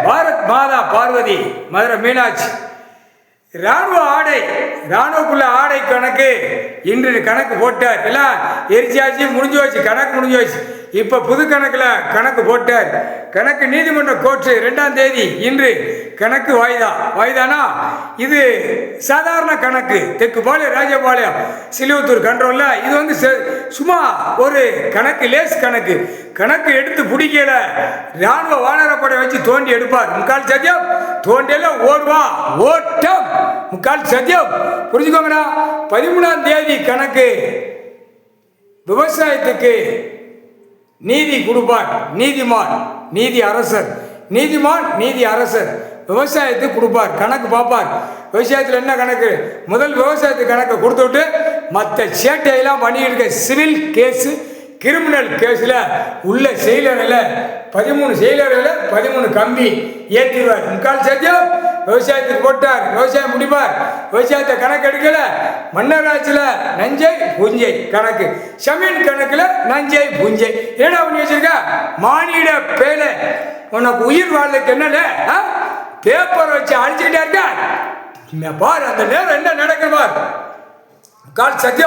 பாரத் மாதா பார்வதி மதுரை மீனாட்சி. இராணுவ ஆடை, இராணுவக்குள்ள ஆடை கணக்கு இன்று கணக்கு போட்டார். எல்லாம் எரிச்சாச்சு, முடிஞ்சு வச்சு, கணக்கு முடிஞ்சு வச்சு. இப்போ புது கணக்கில் கணக்கு போட்டார். கணக்கு நீதிமன்ற கோர்ட்டு 2ஆம் தேதி இன்று கணக்கு வாய்தானா இது சாதாரண கணக்கு. தெற்குபாளையம், ராஜபாளையம், சிலுவத்தூர் கண்ட்ரோலில் இது வந்து சும்மா ஒரு கணக்கு, லேஸ் கணக்கு. கணக்கு எடுத்து பிடிக்கல, இராணுவ வானரப்படை வச்சு தோண்டி எடுப்பார். முக்கால் சத்தியம் தோண்டியில ஓடுவா, ஓட்டம் முக்கால் சத்தியம். புரிஞ்சுக்கோங்கடா. 13ஆம் தேதி கணக்கு. விவசாயத்துக்கு நீதி கொடுப்பார். நீதிமான், நீதி அரசர். நீதிமான், நீதி அரசர் விவசாயத்துக்கு கொடுப்பார். கணக்கு பார்ப்பார். விவசாயத்தில் என்ன கணக்கு? முதல் விவசாயத்துக்கு கணக்கை கொடுத்துட்டு மற்ற சேட்டையெல்லாம் பண்ணிட்டு இருக்க சிவில் கேஸு, கிரிமினல் கேஸில் உள்ள செயலரில் 13 செயலரில் 13 கம்பி ஏற்றிடுவார். முக்கால் சத்தியம் விவசாயத்துக்கு போட்டார். விவசாயம் முடிப்பார். விவசாயத்தை கணக்கு எடுக்கல. மன்னராட்சியில் நஞ்சை புஞ்சை கணக்கு, சமீன் கணக்கில் நஞ்சை புஞ்சை. ஏன்னா பண்ணி வச்சிருக்க மானிட பேலை. உனக்கு உயிர் வாழ்றதுக்கு என்னன்னு பேப்பர் வச்சு அழிச்சுக்கிட்டே இருக்க பார். அந்த நேரம் என்ன நடக்குது பார். முக்கால் சத்தியம்.